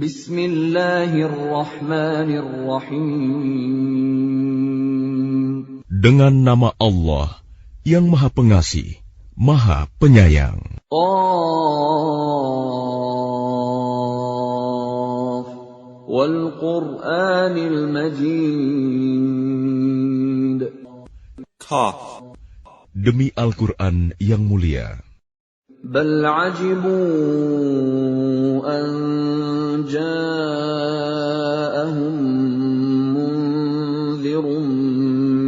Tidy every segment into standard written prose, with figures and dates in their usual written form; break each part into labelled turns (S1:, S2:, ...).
S1: Bismillahirrahmanirrahim.
S2: Dengan nama Allah yang Maha Pengasih, Maha Penyayang.
S1: Qaf wal Qur'anil Majid.
S3: Qaf.
S2: Demi Al-Quran yang mulia.
S1: Bal ajibu an ja'ahum munzirun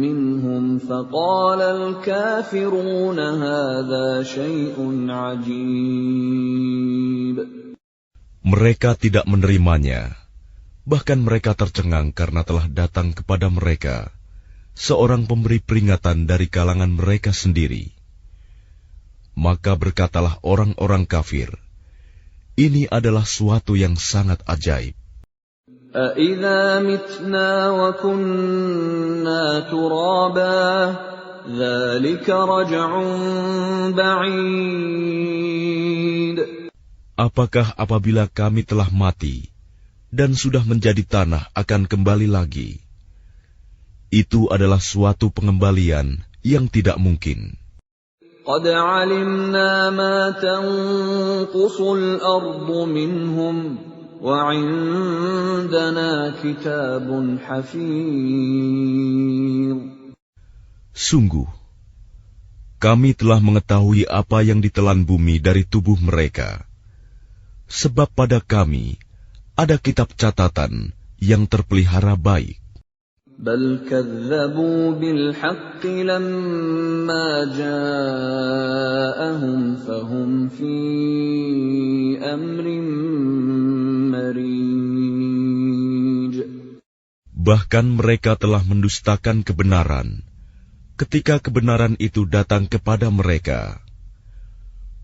S1: minhum faqala al-kafiruna hadha syai'un ajib.
S2: Mereka tidak menerimanya, bahkan mereka tercengang karena telah datang kepada mereka seorang pemberi peringatan dari kalangan mereka sendiri. Maka berkatalah orang-orang kafir, ini adalah suatu yang sangat ajaib.
S1: أَإِذَا مِتْنَا وَكُنَّا تُرَابًا ذَلِكَ رَجْعٌ بَعِيدٌ.
S2: Apakah apabila kami telah mati dan sudah menjadi tanah akan kembali lagi? Itu adalah suatu pengembalian yang tidak mungkin.
S1: قَدْ عَلِمْنَا مَا تَنْقُصُ الْأَرْضُ مِنْهُمْ وَعِنْدَنَا كِتَابٌ حَفِيظٌ.
S2: Sungguh, kami telah mengetahui apa yang ditelan bumi dari tubuh mereka. Sebab pada kami ada kitab catatan yang terpelihara baik.
S1: بل كذبوا بالحق لما جاءهم فهم في أمر مريج.
S2: Bahkan mereka telah mendustakan kebenaran ketika kebenaran itu datang kepada mereka.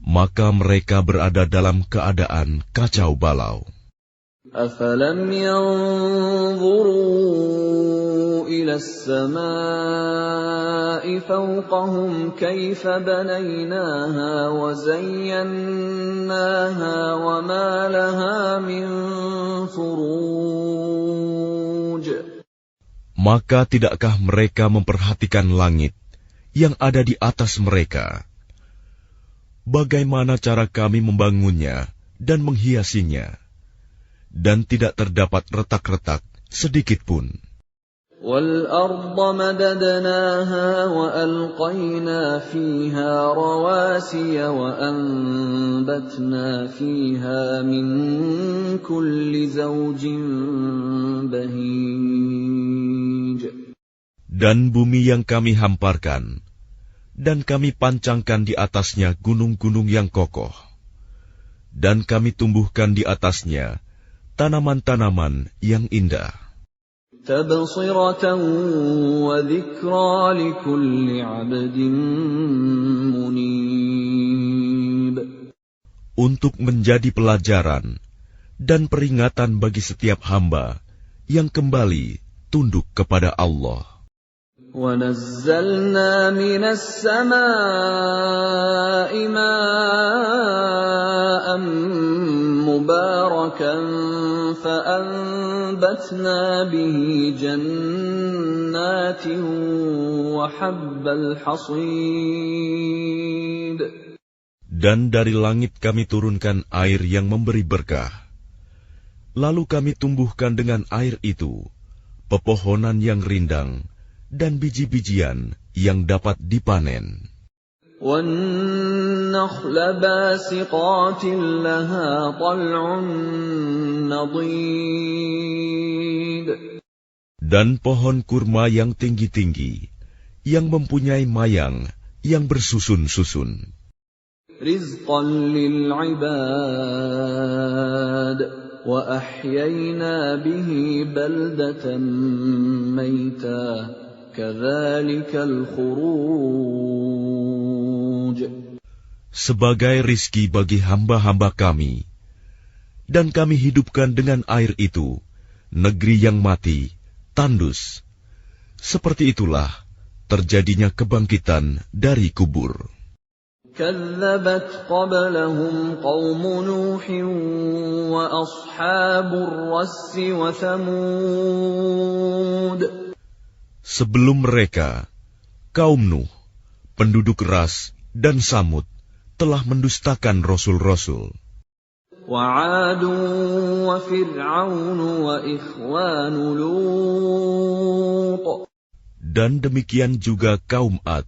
S2: Maka mereka berada dalam keadaan kacau balau.
S1: أفلم ينظروا إلى السماء فوقهم كيف بنيناها وزيناها وما لها من فروج.
S2: Maka tidakkah mereka memperhatikan langit yang ada di atas mereka? Bagaimana cara kami membangunnya dan menghiasinya? Dan tidak terdapat retak-retak sedikit pun.
S1: وَالْأَرْضَ مَدَدْنَاهَا وَأَلْقَيْنَا فِيهَا رَوَاسِيَ وَأَنبَتْنَا فِيهَا مِن كُلِّ زَوْجٍ بَهِيجٍ.
S2: Dan bumi yang kami hamparkan, dan kami pancangkan di atasnya gunung-gunung yang kokoh, dan kami tumbuhkan di atasnya tanaman-tanaman yang indah.
S1: تَبْصِرَةً وَذِكْرَى لِكُلِّ عَبْدٍ مُنِيبٍ.
S2: Untuk menjadi pelajaran dan peringatan bagi setiap hamba yang kembali tunduk kepada Allah.
S1: وَنَزَّلْنَا مِنَ السَّمَاءِ مَاءً مُبَارَكًا فَأَنبَتْنَا بِهِ جَنَّاتٍ وَحَبَّ الْحَصِيدِ.
S2: Dan dari langit kami turunkan air yang memberi berkah. Lalu kami tumbuhkan dengan air itu pepohonan yang rindang dan biji-bijian yang dapat dipanen.
S1: وَالنَّخْلَ بَاسِقَاتٍ لَهَا طَلْعٌ نَضِيدٌ.
S2: Dan pohon kurma yang tinggi-tinggi, yang mempunyai mayang yang bersusun-susun.
S1: رِزْقًا لِلْعِبَادِ وَأَحْيَيْنَا بِهِ بَلْدَةً مَيْتًا كَذَلِكَ الْخُرُوجُ.
S2: Sebagai rizki bagi hamba-hamba kami, dan kami hidupkan dengan air itu negeri yang mati, tandus. Seperti itulah terjadinya kebangkitan dari kubur.
S1: كذبت قبلهم قوم نوح وأصحاب الرس وثمود.
S2: Sebelum mereka, kaum Nuh, penduduk Ras dan Samud telah mendustakan rasul-rasul.
S1: وعاد وفرعون وإخوان لوط.
S2: Dan demikian juga kaum Ad,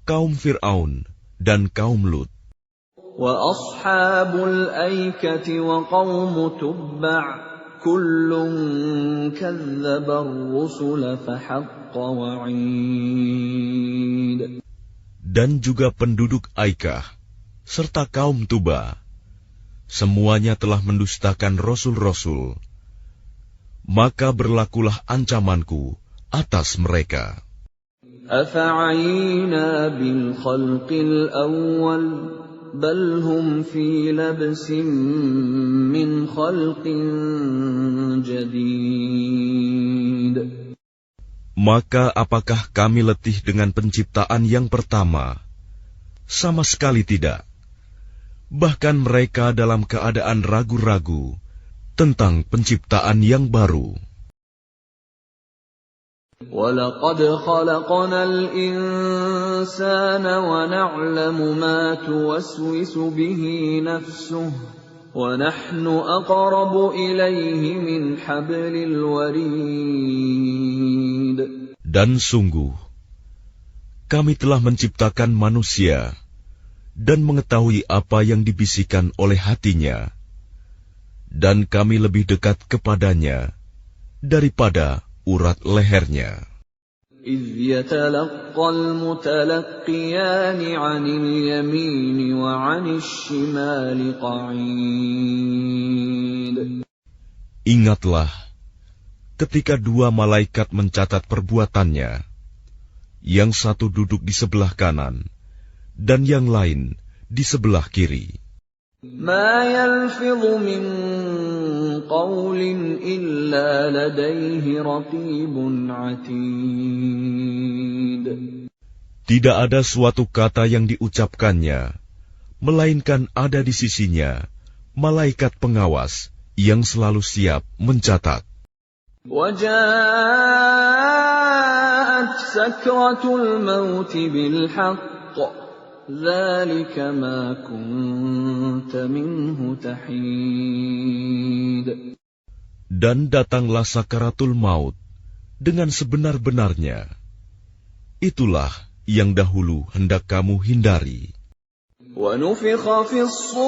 S2: kaum Fir'aun, dan kaum Lut.
S1: وأصحاب الأيكة وقوم تبع كل كذب الرسل فحق وعيد.
S2: Dan juga penduduk Aikah, serta kaum Tuba, semuanya telah mendustakan rasul-rasul, maka berlakulah ancamanku atas mereka.
S1: أفعينا بالخلق الأول بل هم في لبس من خلق جديد.
S2: Maka apakah kami letih dengan penciptaan yang pertama? Sama sekali tidak. Bahkan mereka dalam keadaan ragu-ragu tentang penciptaan yang baru.
S1: وَلَقَدْ خَلَقْنَا الْإِنسَانَ وَنَعْلَمُ مَا تُوَسْوِسُ بِهِ نَفْسُهُ وَنَحْنُ أَقْرَبُ إِلَيْهِ مِنْ حَبْلِ الْوَرِيدِ.
S2: Dan sungguh, kami telah menciptakan manusia dan mengetahui apa yang dibisikkan oleh hatinya, dan kami lebih dekat kepadanya daripada urat lehernya.
S1: إِذْ يَتَلَقَّى الْمُتَلَقِّيَانِ عَنِ الْيَمِينِ وَعَنِ الشِّمَالِ قَعِيدٌ.
S2: Ingatlah, ketika dua malaikat mencatat perbuatannya, yang satu duduk di sebelah kanan, dan yang lain di sebelah kiri.
S1: مَا يَلْفِظُ مِنْ قَوْلٍ إِلَّا لَدَيْهِ رَقِيبٌ عَتِيدٌ.
S2: Tidak ada suatu kata yang diucapkannya, melainkan ada di sisinya malaikat pengawas yang selalu siap mencatat.
S1: وَجَاءَتْ سَكْرَةُ الْمَوْتِ بِالْحَقِّ ذَلِكَ مَا كُنْتَ مِنْهُ تَحِيدُ.
S2: Dan datanglah sakaratul maut dengan sebenar-benarnya. Itulah yang dahulu hendak kamu hindari.
S1: وَنُفِخَ فِي الصُّورِ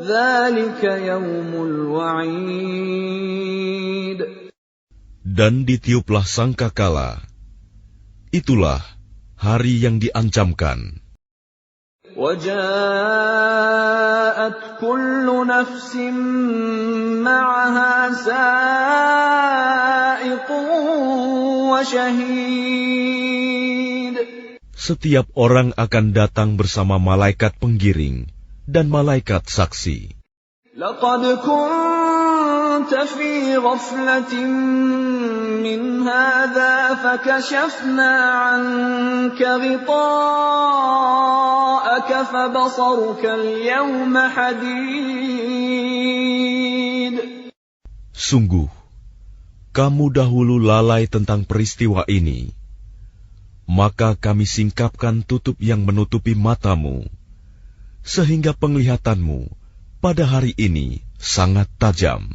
S1: ذَلِكَ يَوْمُ الْوَعِيدِ.
S2: Dan ditiuplah sangkakala. Itulah hari yang diancamkan.
S1: وَجَاءَتْ كُلُّ نَفْسٍ مَّعَهَا سَائِقٌ وَشَهِيدٌ.
S2: Setiap orang akan datang bersama malaikat penggiring dan malaikat saksi.
S1: لَقَدْ كُنتَ فِي غَفْلَةٍ مِّنْ هَذَا فَكَشَفْنَا عَنكَ غِطَاءَكَ فَبَصَرُكَ الْيَوْمَ حَدِيدٌ.
S2: Sungguh, kamu dahulu lalai tentang peristiwa ini. Maka kami singkapkan tutup yang menutupi matamu, sehingga penglihatanmu pada hari ini sangat tajam.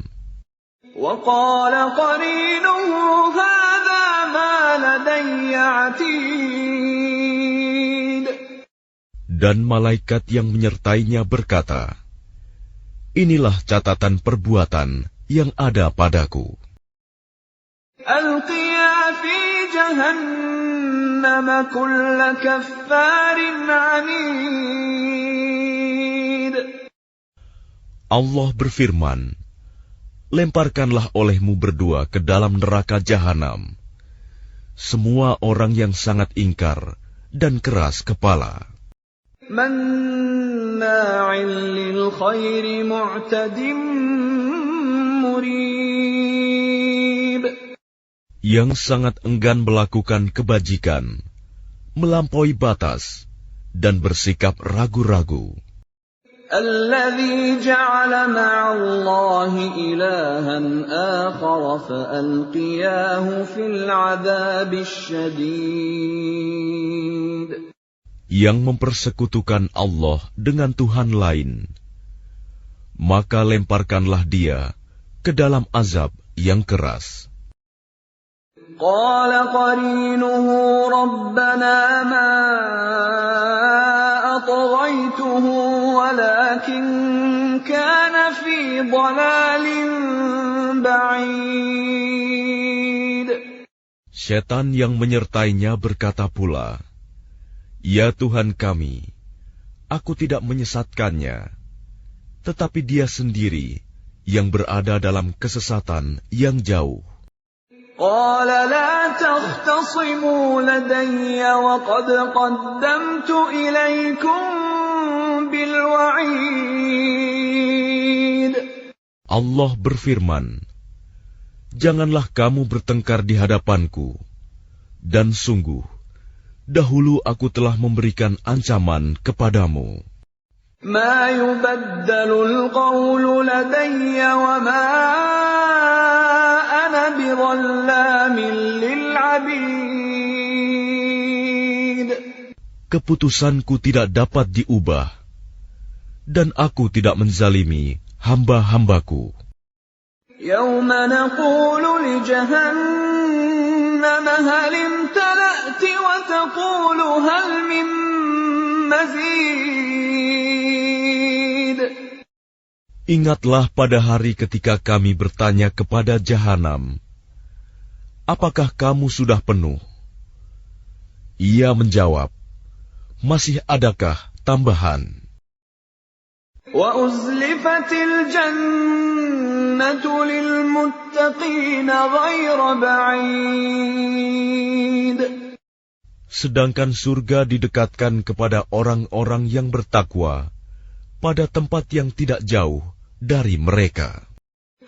S1: وَقَالَ قَرِينُهُ هَذَا مَا لَدَيَّ عَتِيدٌ.
S2: Dan malaikat yang menyertainya berkata, inilah catatan perbuatan yang ada padaku.
S1: أَلْقِيَا فِي جَهَنَّمَ كُلَّ كَفَّارٍ عَنِيدٍ.
S2: Allah berfirman, lemparkanlah olehmu berdua ke dalam neraka jahanam semua orang yang sangat ingkar dan keras kepala,
S1: مَنَّاعٍ لِلْخَيْرِ مُعْتَدٍ مُّرِيبٍ.
S2: yang sangat enggan melakukan kebajikan, melampaui batas, dan bersikap ragu-ragu.
S1: الذي جعل مع الله إلها آخر فألقياه في العذاب الشديد.
S2: Yang mempersekutukan Allah dengan Tuhan lain, maka lemparkanlah dia ke dalam azab yang keras.
S1: قال قرينه ربنا ما أطغيته ولكن كان في ضلال بعيد.
S2: Setan yang menyertainya berkata pula, "Ya Tuhan kami, aku tidak menyesatkannya, tetapi dia sendiri yang berada dalam kesesatan yang jauh."
S1: قال لا تختصموا لدي وقد قدمت إليكم بالوعيد.
S2: Allah berfirman, "Janganlah kamu bertengkar di hadapanku, dan sungguh, dahulu aku telah memberikan ancaman kepadamu.
S1: ما يبدل القول لدي وما أنا بظلام للعبيد.
S2: Keputusanku tidak dapat diubah, dan aku tidak menzalimi hamba-hambaku.
S1: يوم نقول لجهنم هل امتلأت وتقول هل من مزيد.
S2: Ingatlah pada hari ketika kami bertanya kepada Jahanam, apakah kamu sudah penuh? Ia menjawab, masih adakah tambahan?
S1: وَأُزْلِفَتِ الْجَنَّةُ لِلْمُتَّقِينَ غَيْرَ بَعِيدٍ.
S2: Sedangkan surga didekatkan kepada orang-orang yang bertakwa pada tempat yang tidak jauh dari mereka.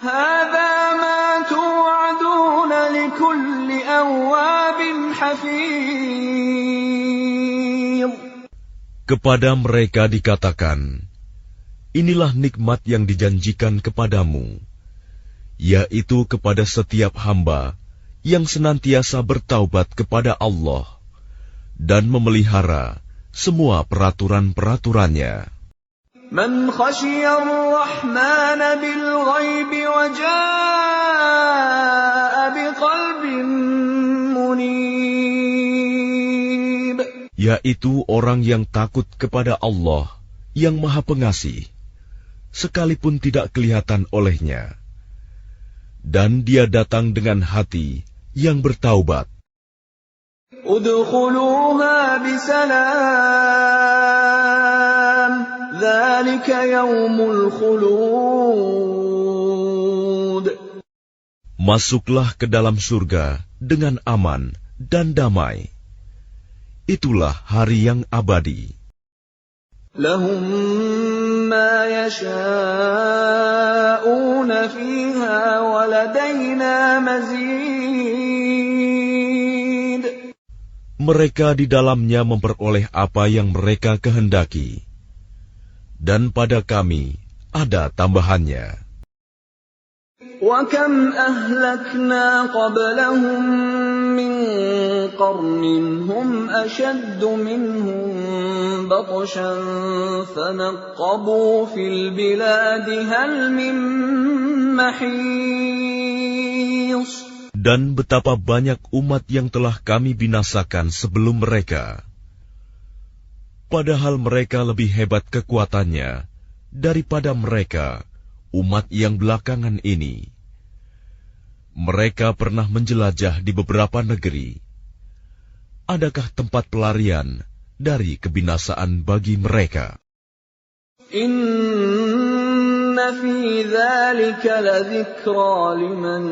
S1: هَذَا مَا تُوعَدُونَ لِكُلِّ أَوَّابٍ حَفِيظٍ.
S2: Kepada mereka dikatakan, inilah nikmat yang dijanjikan kepadamu, yaitu kepada setiap hamba yang senantiasa bertaubat kepada Allah dan memelihara semua peraturan-peraturannya.
S1: من خشي الرحمن بالغيب وجاء بقلب منيب.
S2: Yaitu orang yang takut kepada Allah yang Maha Pengasih, sekalipun tidak kelihatan olehnya, dan dia datang dengan hati yang bertaubat.
S1: ادخلوها بسلام ذلك يوم الخلود.
S2: Masuklah ke dalam surga dengan aman dan damai. Itulah hari yang abadi.
S1: لهم ما يشاءون فيها ولدينا مزيد.
S2: Mereka di dalamnya memperoleh apa yang mereka kehendaki, dan pada kami ada tambahannya.
S1: وَكَمْ أَهْلَكْنَا قَبْلَهُمْ مِنْ قَرْنٍ هُمْ أَشَدُّ مِنْهُمْ بَطْشًا فَنَقَّبُوا فِي الْبِلَادِ هَلْ مِنْ مَحِيصٍ.
S2: Dan betapa banyak umat yang telah kami binasakan sebelum mereka, padahal mereka lebih hebat kekuatannya daripada mereka, umat yang belakangan ini. Mereka pernah menjelajah di beberapa negeri. Adakah tempat pelarian dari kebinasaan bagi mereka?
S1: Inna fi dzalika ladzikra liman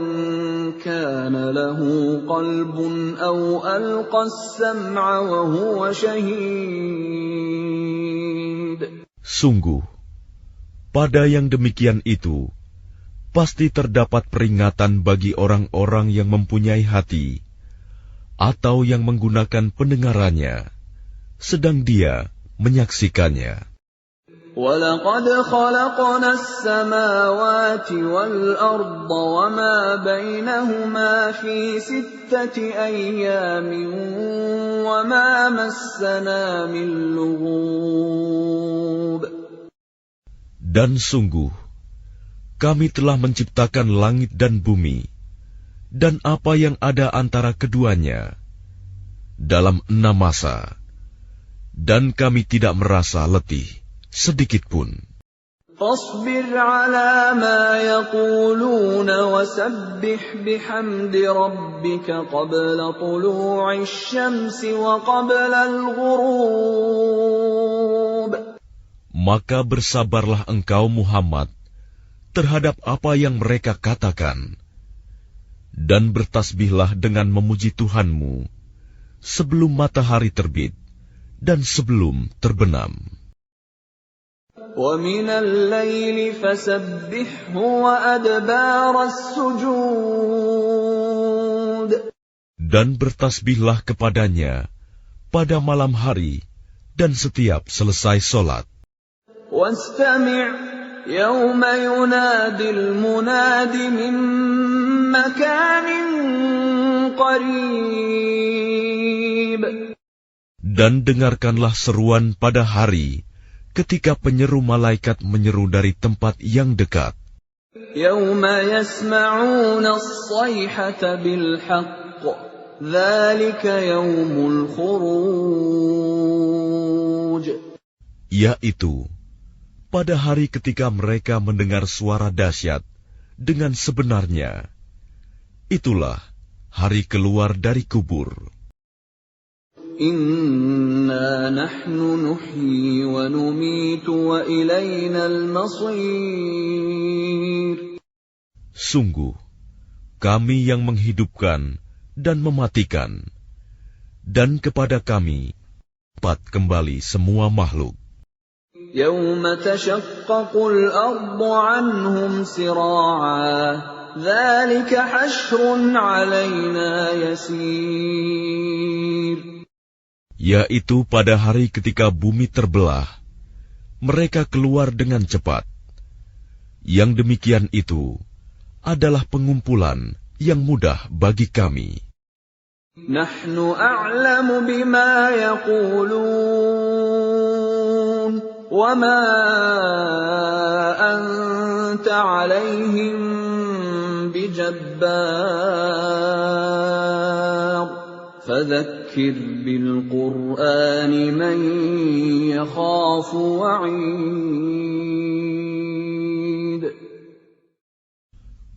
S1: kana lahu qalbun aw alqa as-sam'a wa huwa shahid.
S2: Sungguh, pada yang demikian itu, pasti terdapat peringatan bagi orang-orang yang mempunyai hati, atau yang menggunakan pendengarannya, sedang dia menyaksikannya.
S1: وَلَقَدْ خَلَقْنَا السَّمَاوَاتِ وَالْأَرْضَ وَمَا بَيْنَهُمَا فِي 6 أَيَّامٍ وَمَا مَسَّنَا مِن لُّغُوبٍ.
S2: Dan sungguh, kami telah menciptakan langit dan bumi, dan apa yang ada antara keduanya, dalam 6 masa, dan kami tidak merasa letih sedikitpun.
S1: فاصبر على ما يقولون وسبح بحمد ربك قبل طلوع الشمس وقبل الغروب.
S2: Maka bersabarlah engkau Muhammad terhadap apa yang mereka katakan, dan bertasbihlah dengan memuji Tuhanmu sebelum matahari terbit dan sebelum terbenam.
S1: وَمِنَ اللَّيْلِ فَسَبِّحْهُ وَأَدْبَارَ السُّجُودِ.
S2: Dan bertasbihlah kepadanya pada malam hari dan setiap selesai solat.
S1: وَاسْتَمِعْ يَوْمَ يُنَادِ الْمُنَادِ مِن مَّكَانٍ قَرِيبٍ.
S2: Dan dengarkanlah seruan pada hari ketika penyeru malaikat menyeru dari tempat yang dekat.
S1: يَوْمَ يَسْمَعُونَ الصَّيْحَةَ بِالْحَقِّ ذَلِكَ يَوْمُ الْخُرُوجِ.
S2: Yaitu, pada hari ketika mereka mendengar suara dahsyat dengan sebenarnya, itulah hari keluar dari kubur.
S1: Inna nahnu nuhyi wa numitu wa ilayna al-masir.
S2: Sungguh, kami yang menghidupkan dan mematikan, dan kepada kami dapat kembali semua makhluk.
S1: Yawma tashaqqaqul ardu anhum sira'a, dzalika hashrun 'alaina yasir.
S2: Yaitu pada hari ketika bumi terbelah, mereka keluar dengan cepat. Yang demikian itu adalah pengumpulan yang mudah bagi kami.
S1: Nahnu a'lamu bima yaqulun, wa ma anta 'alaihim bijabbar. فذكر بالقرآن من يخاف وعيد.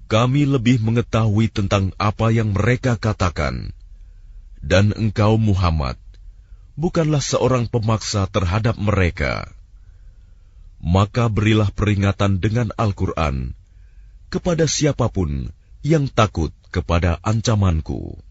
S2: Kami lebih mengetahui tentang apa yang mereka katakan, dan engkau Muhammad bukanlah seorang pemaksa terhadap mereka. Maka berilah peringatan dengan Al-Quran kepada siapapun yang takut kepada ancamanku.